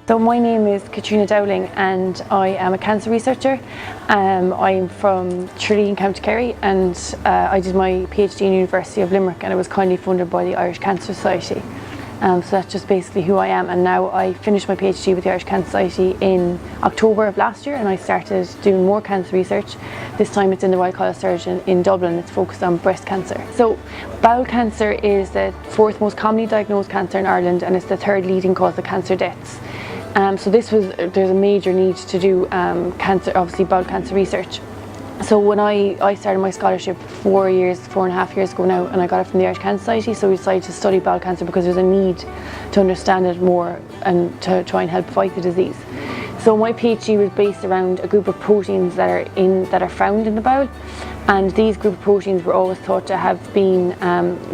So my name is Catriona Dowling and I am a cancer researcher. I'm from Tralee in County Kerry, and I did my PhD in University of Limerick, and it was kindly funded by the Irish Cancer Society. So that's just basically who I am, and now I finished my PhD with the Irish Cancer Society in October of last year, and I started doing more cancer research. This time it's in the Royal College of Surgeons in Dublin. It's focused on breast cancer. So bowel cancer is the fourth most commonly diagnosed cancer in Ireland, and it's the third leading cause of cancer deaths. So there's a major need to do bowel cancer research. So when I started my scholarship 4.5 years ago now, and I got it from the Irish Cancer Society, so we decided to study bowel cancer because there's a need to understand it more and to try and help fight the disease. So my PhD was based around a group of proteins that are found in the bowel, and these group of proteins were always thought to have been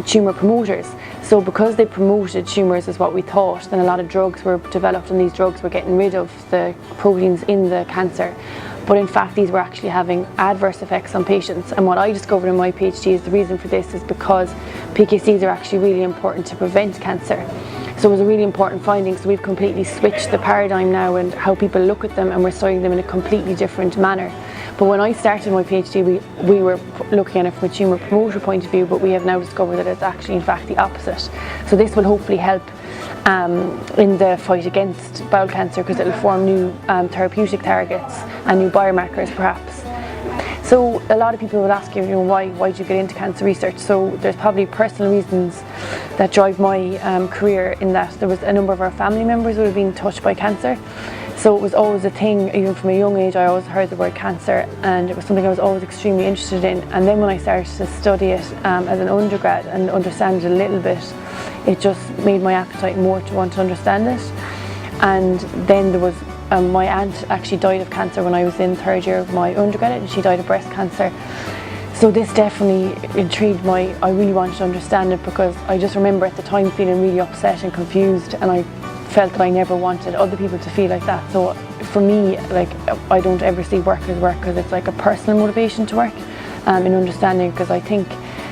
tumour promoters. So because they promoted tumours is what we thought, then a lot of drugs were developed, and these drugs were getting rid of the proteins in the cancer. But in fact these were actually having adverse effects on patients, and what I discovered in my PhD is the reason for this is because PKCs are actually really important to prevent cancer. So it was a really important finding, so we've completely switched the paradigm now and how people look at them, and we're studying them in a completely different manner. But when I started my PhD we were looking at it from a tumour promoter point of view, but we have now discovered that it's actually in fact the opposite. So this will hopefully help in the fight against bowel cancer, because it will form new therapeutic targets and new biomarkers perhaps. So a lot of people would ask you, why did you get into cancer research? So there's probably personal reasons that drive my career, in that there was a number of our family members who had been touched by cancer. So it was always a thing, even from a young age I always heard the word cancer, and it was something I was always extremely interested in. And then when I started to study it as an undergrad and understand it a little bit, it just made my appetite more to want to understand it. And then there was my aunt actually died of cancer when I was in third year of my undergrad, and she died of breast cancer. So this definitely intrigued I really wanted to understand it, because I just remember at the time feeling really upset and confused, and I felt that I never wanted other people to feel like that. So for me, I don't ever see work as work, because it's like a personal motivation to work in understanding, because I think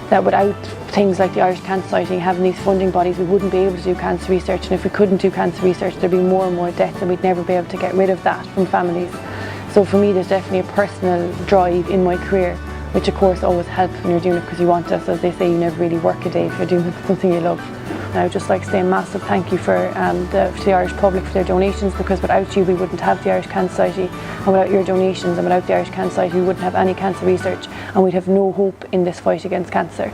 that without things like the Irish Cancer Society having these funding bodies, we wouldn't be able to do cancer research, and if we couldn't do cancer research there'd be more and more deaths, and we'd never be able to get rid of that from families. So for me there's definitely a personal drive in my career, which of course always helps when you're doing it, because you want to, as they say, you never really work a day if you're doing something you love. And I would just like to say a massive thank you to the Irish public for their donations, because without you we wouldn't have the Irish Cancer Society, and without your donations and without the Irish Cancer Society we wouldn't have any cancer research, and we'd have no hope in this fight against cancer.